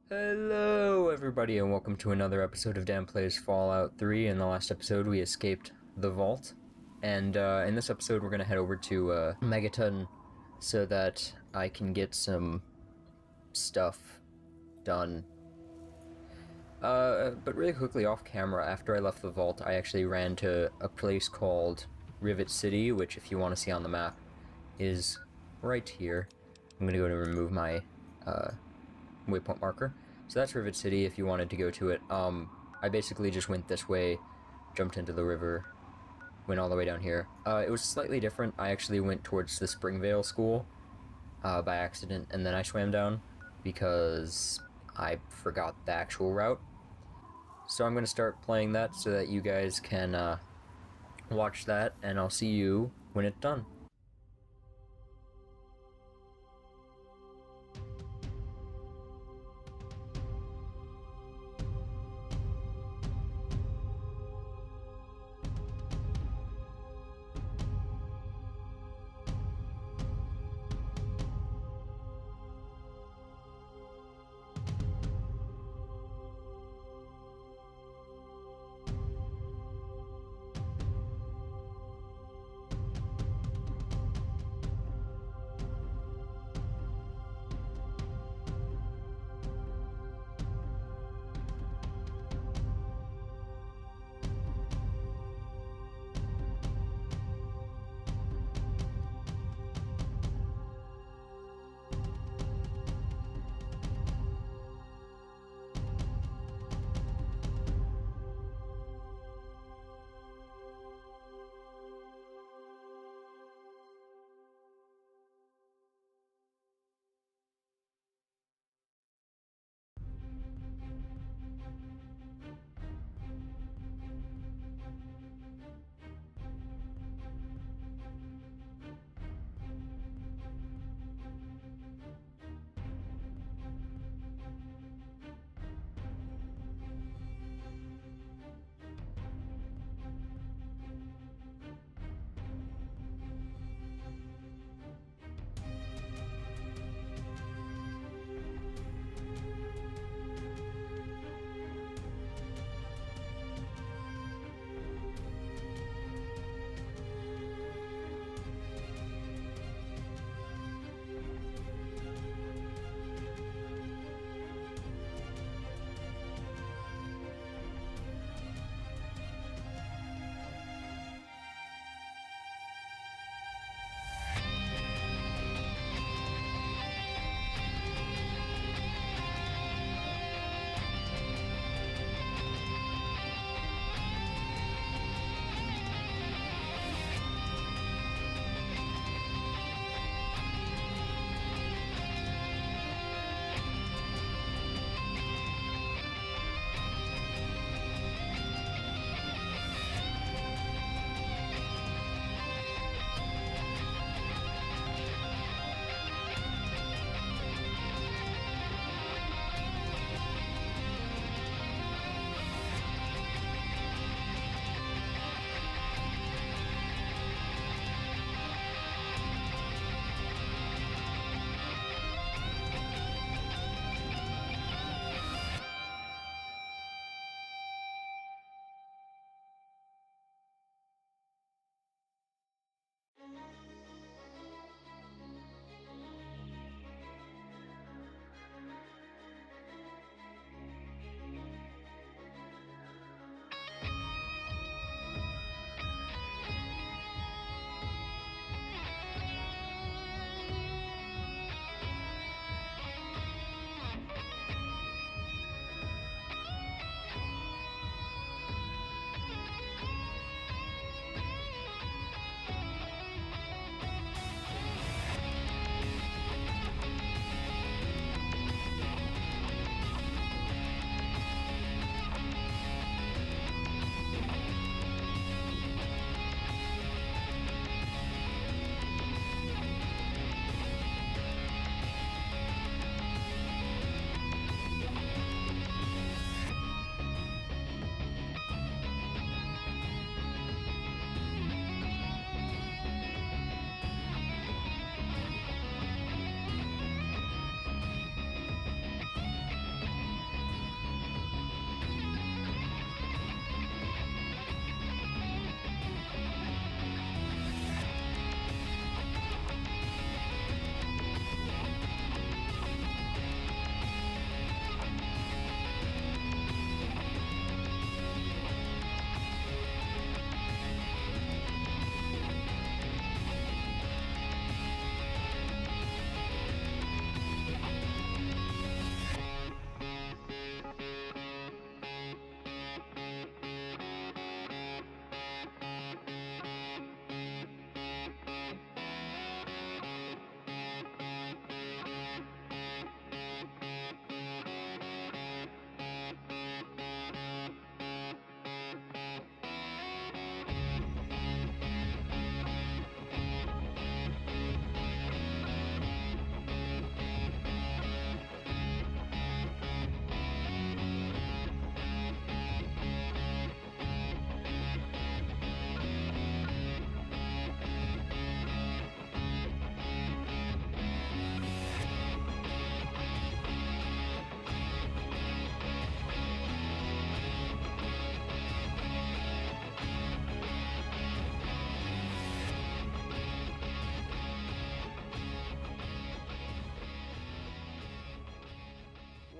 Hello, everybody, and welcome to another episode of Dan Plays Fallout 3. In the last episode, we escaped the vault, and in this episode, we're going to head over to Megaton so that I can get some stuff done. But really quickly, off camera, after I left the vault, I actually ran to a place called Rivet City, which, if you want to see on the map, is right here. I'm going to go to remove my waypoint marker. So that's Rivet City if you wanted to go to it. I basically just went this way, jumped into the river, went all the way down here. It was slightly different. I actually went towards the Springvale School by accident, and then I swam down because I forgot the actual route. So I'm going to start playing that so that you guys can watch that, and I'll see you when it's done.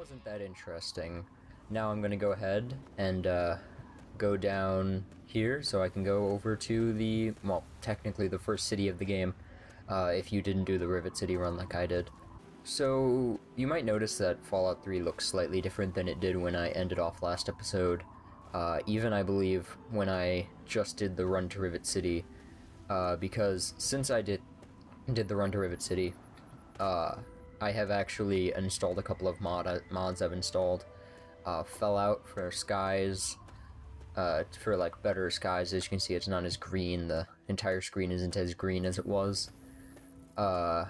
wasn't that interesting. Now I'm gonna go ahead and go down here so I can go over to the, well, technically the first city of the game, if you didn't do the Rivet City run like I did. So, you might notice that Fallout 3 looks slightly different than it did when I ended off last episode. Even, I believe, when I just did the run to Rivet City, because since I did the run to Rivet City, I have actually installed a couple of mods I've installed. Fallout for skies, for like better skies. As you can see, it's not as green. The entire screen isn't as green as it was. I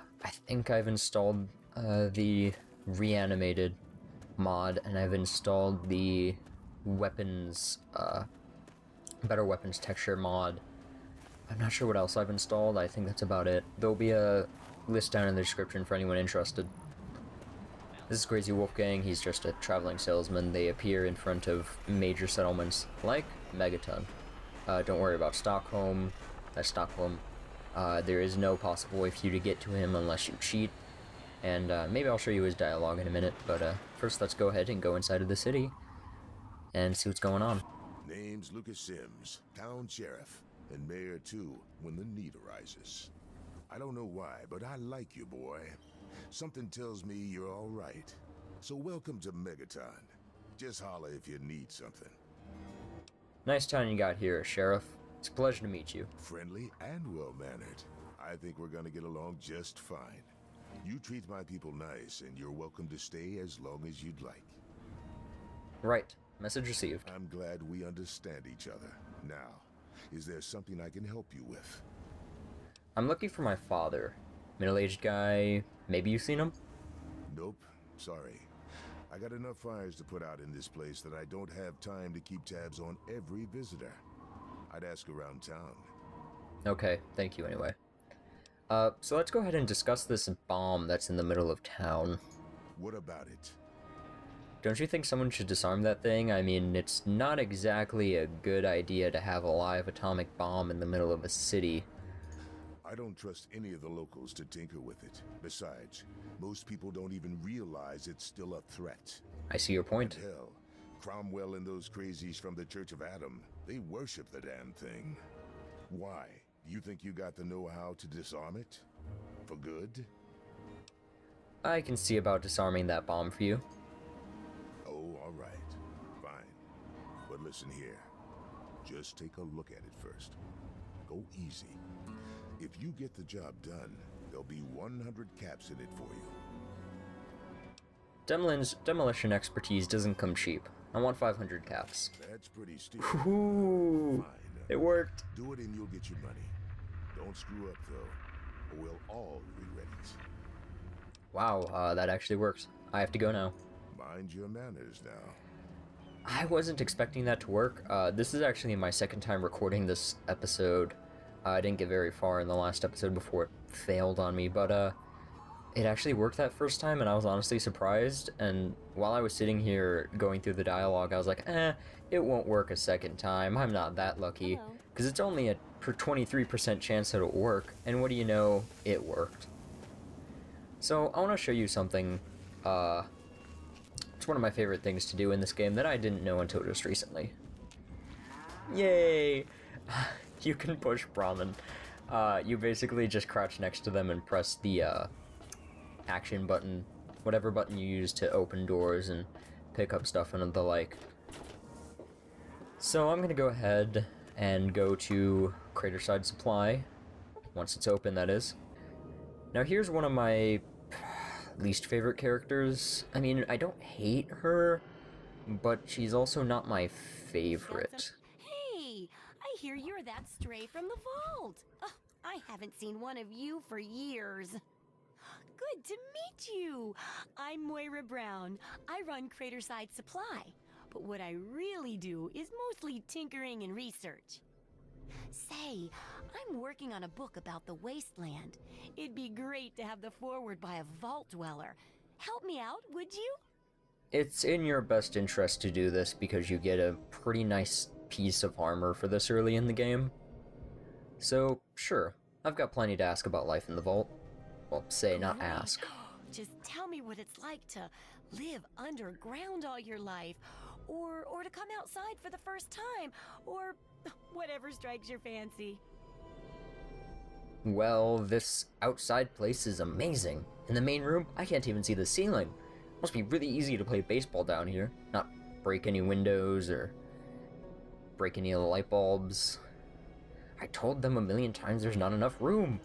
think I've installed the reanimated mod, and I've installed the weapons, better weapons texture mod. I'm not sure what else I've installed. I think that's about it. There'll be a list down in the description for anyone interested. This is Crazy Wolfgang. He's just a traveling salesman. They appear in front of major settlements like Megaton. Don't worry about Stockholm. That's Stockholm. There is no possible way for you to get to him unless you cheat. And maybe I'll show you his dialogue in a minute, but first let's go ahead and go inside of the city and see what's going on. Name's Lucas Sims, town sheriff, and mayor too, when the need arises. I don't know why, but I like you, boy. Something tells me you're all right. So welcome to Megaton. Just holler if you need something. Nice town you got here, Sheriff. It's a pleasure to meet you. Friendly and well-mannered. I think we're gonna get along just fine. You treat my people nice, and you're welcome to stay as long as you'd like. Right. Message received. I'm glad we understand each other. Now, is there something I can help you with? I'm looking for my father. Middle-aged guy. Maybe you've seen him? Nope. Sorry. I got enough fires to put out in this place that I don't have time to keep tabs on every visitor. I'd ask around town. Okay, thank you anyway. So let's go ahead and discuss this bomb that's in the middle of town. What about it? Don't you think someone should disarm that thing? I mean, it's not exactly a good idea to have a live atomic bomb in the middle of a city. I don't trust any of the locals to tinker with it. Besides, most people don't even realize it's still a threat. I see your point. And hell, Cromwell and those crazies from the Church of Adam, they worship the damn thing. Why? You think you got the know-how to disarm it? For good? I can see about disarming that bomb for you. Oh, all right. Fine. But listen here. Just take a look at it first. Go easy. If you get the job done, there'll be 100 caps in it for you. Demolition expertise doesn't come cheap. I want 500 caps. That's pretty steep. Ooh, Fine. it worked. Do it and you'll get your money. Don't screw up, though, or we'll all regret it. Wow, that actually works. I have to go now. Mind your manners now. I wasn't expecting that to work. This is actually my second time recording this episode. I didn't get very far in the last episode before it failed on me, but it actually worked that first time, and I was honestly surprised. And while I was sitting here going through the dialogue, I was like, it won't work a second time. I'm not that lucky. Because it's only a 23% chance that it'll work, and what do you know, it worked. So, I want to show you something. It's one of my favorite things to do in this game that I didn't know until just recently. Yay! You can push Brahmin. You basically just crouch next to them and press the action button, whatever button you use to open doors and pick up stuff and the like. So I'm gonna go ahead and go to Craterside Supply, once it's open, that is. Now here's one of my least favorite characters. I mean, I don't hate her, but she's also not my favorite. Hey, I hear you're that stray from the vault. Oh, I haven't seen one of you for years. Good to meet you. I'm Moira Brown. I run Craterside Supply, but what I really do is mostly tinkering and research. Say, I'm working on a book about the wasteland. It'd be great to have the foreword by a vault dweller. Help me out, would you? It's in your best interest to do this because you get a pretty nice piece of armor for this early in the game. So, sure, I've got plenty to ask about life in the vault. Well, say, not ask. Just tell me what it's like to live underground all your life, or to come outside for the first time, or whatever strikes your fancy. Well, this outside place is amazing. In the main room, I can't even see the ceiling. Must be really easy to play baseball down here. Not break any windows or break any of the light bulbs. I told them a million times there's not enough room.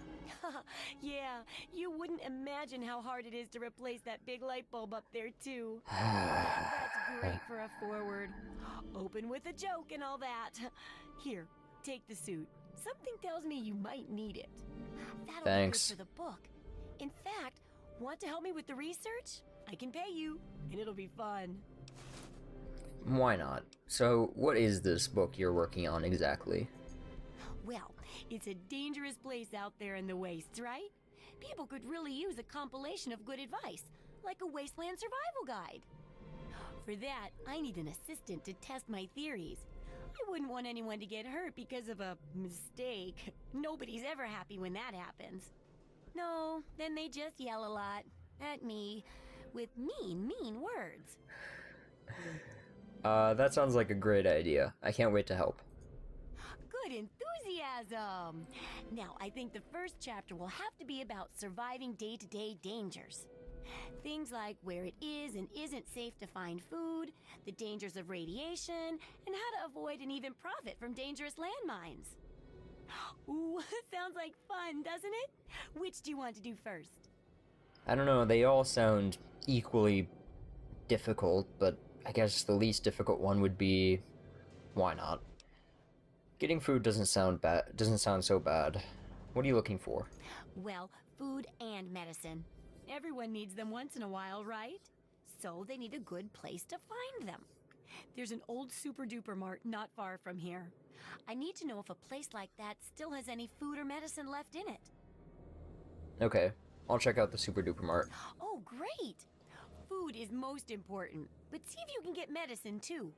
Yeah, you wouldn't imagine how hard it is to replace that big light bulb up there, too. That's great for a forward. Open with a joke and all that. Here, take the suit. Something tells me you might need it. That'll Thanks. be good for the book. In fact, want to help me with the research? I can pay you, and it'll be fun. Why not? So, what is this book you're working on exactly? Well, it's a dangerous place out there in the wastes, right? People could really use a compilation of good advice, like a wasteland survival guide. For that, I need an assistant to test my theories. I wouldn't want anyone to get hurt because of a mistake. Nobody's ever happy when that happens. No, then they just yell a lot at me with mean words. That sounds like a great idea. I can't wait to help. Good enthusiasm! Now, I think the first chapter will have to be about surviving day-to-day dangers. Things like where it is and isn't safe to find food, the dangers of radiation, and how to avoid and even profit from dangerous landmines. Ooh, sounds like fun, doesn't it? Which do you want to do first? I don't know, they all sound equally difficult, but I guess the least difficult one would be... why not? Getting food doesn't sound so bad. What are you looking for? Well, food and medicine. Everyone needs them once in a while, right? So they need a good place to find them. There's an old super-duper mart not far from here. I need to know if a place like that still has any food or medicine left in it. Okay, I'll check out the Super Duper Mart. Oh, great! Food is most important, but see if you can get medicine too.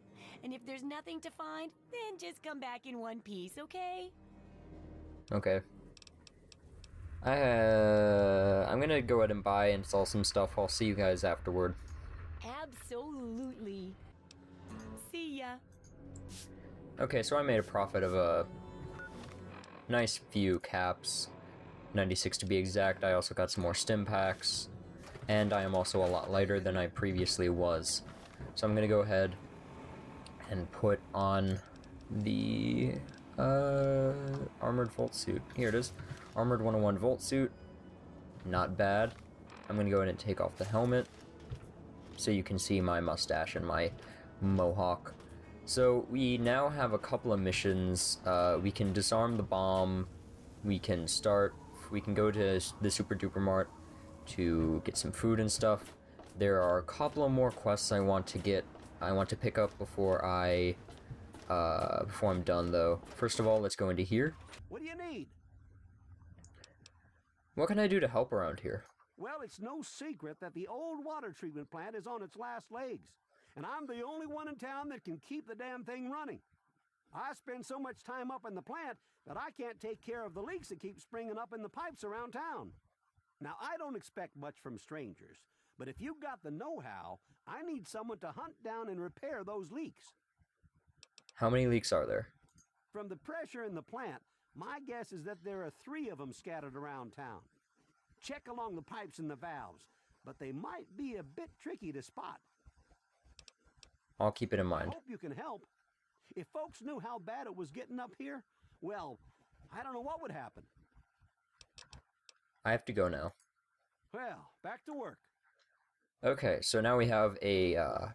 And if there's nothing to find, then just come back in one piece, okay? Okay. I'm gonna go ahead and buy and sell some stuff. I'll see you guys afterward. Absolutely. See ya. Okay, so I made a profit of a nice few caps. 96 to be exact. I also got some more stim packs. And I am also a lot lighter than I previously was. So I'm gonna go ahead and put on the armored volt suit. Here it is. Armored 101 volt suit. Not bad. I'm gonna go ahead and take off the helmet so you can see my mustache and my mohawk. So we now have a couple of missions. We can disarm the bomb. We can go to the Super Duper Mart to get some food and stuff. There are a couple of more quests I want to pick up before I'm done though. First of all, let's go into here. What do you need? What can I do to help around here? Well, it's no secret that the old water treatment plant is on its last legs. And I'm the only one in town that can keep the damn thing running. I spend so much time up in the plant that I can't take care of the leaks that keep springing up in the pipes around town. Now, I don't expect much from strangers, but if you've got the know-how, I need someone to hunt down and repair those leaks. How many leaks are there? From the pressure in the plant, my guess is that there are 3 of them scattered around town. Check along the pipes and the valves, but they might be a bit tricky to spot. I'll keep it in I mind. hope you can help. If folks knew how bad it was getting up here, well, I don't know what would happen. I have to go now. Well, back to work. Okay, so now we have a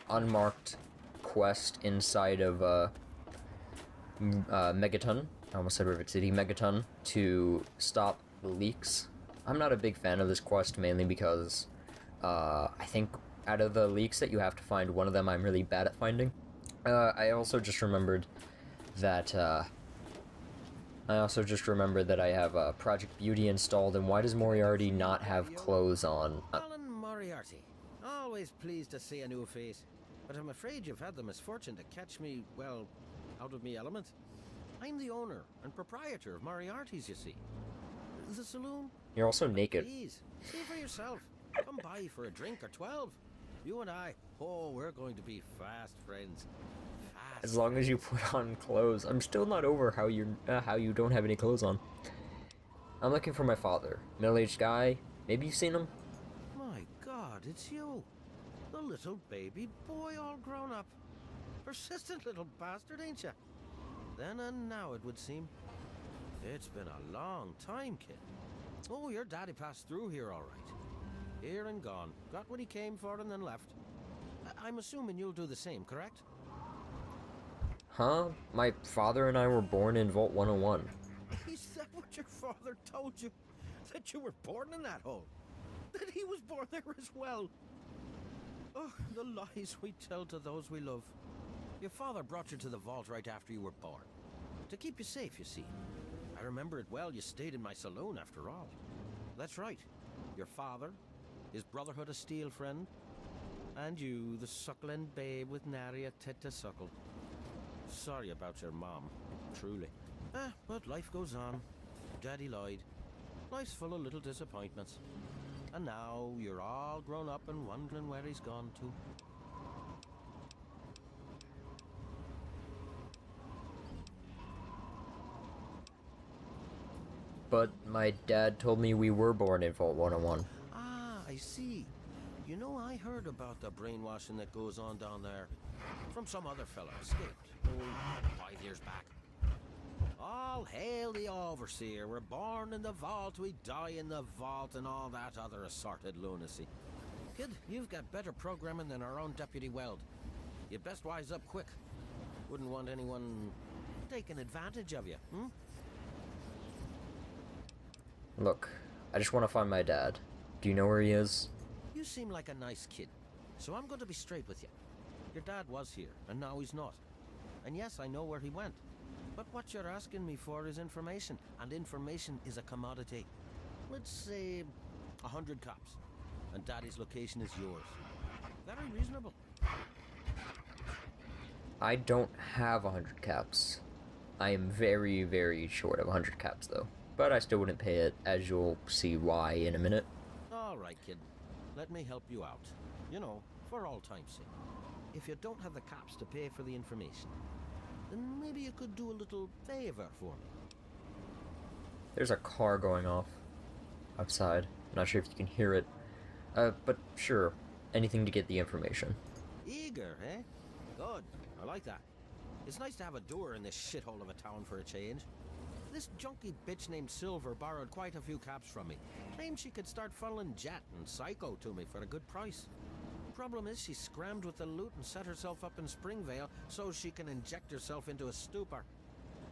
unmarked quest inside of Megaton. I almost said Rivet City. Megaton, to stop the leaks. I'm not a big fan of this quest, mainly because I think out of the leaks that you have to find one of them, I'm really bad at finding. I also just remembered that I have Project Beauty installed, and why does Moriarty not have clothes on? Alan Moriarty. Always pleased to see a new face, but I'm afraid you've had the misfortune to catch me, well, out of me element. I'm the owner and proprietor of Moriarty's, you see. The saloon? You're also naked. Please, See for yourself. Come by for a drink or 12. You and I, oh, we're going to be fast friends. Fast. As long as you put on clothes. I'm still not over how you don't have any clothes on. I'm looking for my father. Middle-aged guy. Maybe you've seen him? My God, it's you. The little baby boy all grown up. Persistent little bastard, ain't you? Then and now, it would seem. It's been a long time, kid. Oh, your daddy passed through here all right. Here and gone. Got what he came for and then left. I'm assuming you'll do the same, correct? Huh? My father and I were born in Vault 101. Is that what your father told you? That you were born in that hole? That he was born there as well? Oh, the lies we tell to those we love. Your father brought you to the vault right after you were born. To keep you safe, you see. I remember it well, you stayed in my saloon after all. That's right. Your father, his Brotherhood of Steel friend, and you, the suckling babe with nary a tit to suckle. Sorry about your mom, truly. But life goes on. Daddy lied. Life's full of little disappointments. And now you're all grown up and wondering where he's gone to. But my dad told me we were born in Vault 101. Ah, I see. You know, I heard about the brainwashing that goes on down there. From some other fella escaped. 5 years back. All hail the Overseer. We're born in the vault, we die in the vault, and all that other assorted lunacy. Kid, you've got better programming than our own Deputy Weld. You'd best wise up quick. Wouldn't want anyone taking advantage of you, hmm? Look, I just want to find my dad. Do you know where he is? You seem like a nice kid, so I'm going to be straight with you. Your dad was here, and now he's not. And yes, I know where he went. But what you're asking me for is information, and information is a commodity. Let's say 100 cops, and Daddy's location is yours. Very reasonable. I don't have 100 caps. I am very, very short of 100 caps, though. But I still wouldn't pay it, as you'll see why in a minute. All right, kid. Let me help you out. You know, for all time's sake. If you don't have the caps to pay for the information, then maybe you could do a little favor for me. There's a car going off outside. Not sure if you can hear it. But sure, anything to get the information. Eager, eh? Good. I like that. It's nice to have a doer in this shithole of a town for a change. This junky bitch named Silver borrowed quite a few caps from me. Claimed she could start funneling Jet and Psycho to me for a good price. Problem is, she scrammed with the loot and set herself up in Springvale so she can inject herself into a stupor.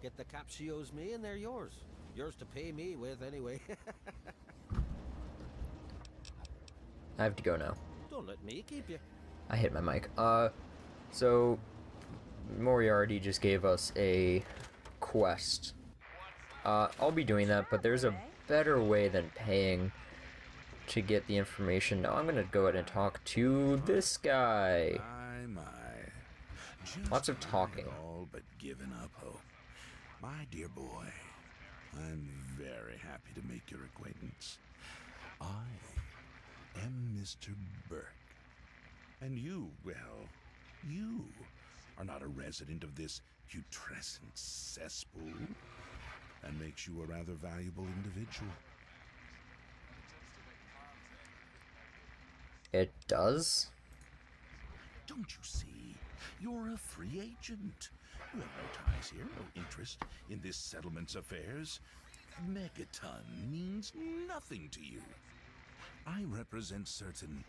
Get the caps she owes me and they're yours. Yours to pay me with, anyway. I have to go now. Don't let me keep you. I hit my mic. So Moriarty just gave us a quest. I'll be doing that, but there's a better way than paying to get the information. Now I'm gonna go ahead and talk to this guy. My. Just Lots of talking. all but given up hope. My dear boy, I'm very happy to make your acquaintance. I am Mr. Burke. And you, well, you are not a resident of this putrescent cesspool. That makes you a rather valuable individual. It does? Don't you see? You're a free agent. You have no ties here, no interest in this settlement's affairs. Megaton means nothing to you. I represent certain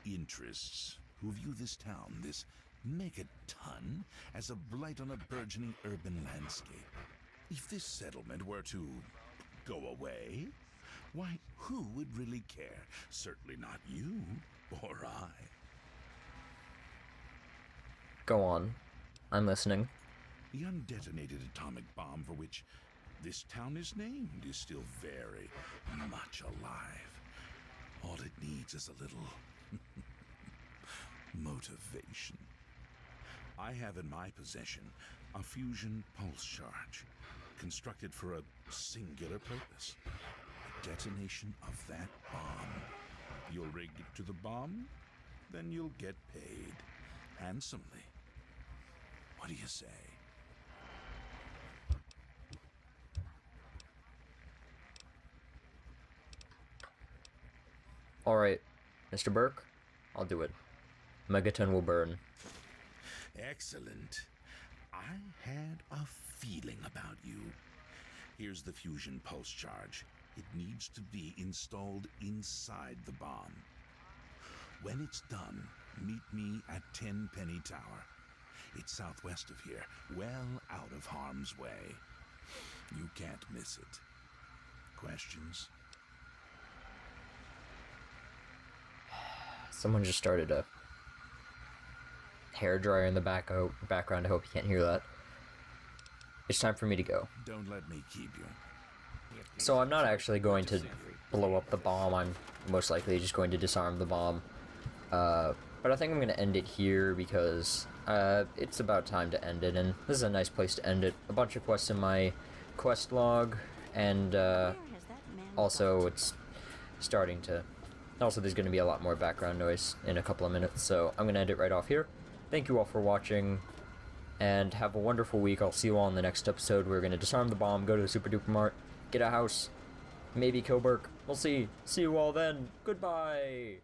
interests who view this town, this Megaton, as a blight on a burgeoning urban landscape. If this settlement were to go away, why, who would really care? Certainly not you or I. Go on. I'm listening. The undetonated atomic bomb for which this town is named is still very much alive. All it needs is a little motivation. I have in my possession a fusion pulse charge, constructed for a singular purpose. detonation of that bomb. You'll rig it to the bomb, then you'll get paid handsomely. What do you say? Alright, Mr. Burke, I'll do it. Megaton will burn. Excellent. I had a feeling about you. Here's the fusion pulse charge. It needs to be installed inside the bomb. When it's done, meet me at Tenpenny Tower. It's southwest of here, well out of harm's way. You can't miss it. Questions? Someone just started a hairdryer in the background. I hope you can't hear that. It's time for me to go. Don't let me keep you. So I'm not actually going to blow up the bomb. I'm most likely just going to disarm the bomb. But I think I'm going to end it here because it's about time to end it, and this is a nice place to end it. A bunch of quests in my quest log, and also it's starting to... Also, there's going to be a lot more background noise in a couple of minutes, so I'm going to end it right off here. Thank you all for watching, and have a wonderful week. I'll see you all in the next episode. We're going to disarm the bomb, go to the Super Duper Mart, get a house, maybe kill Burke. We'll see. See you all then. Goodbye!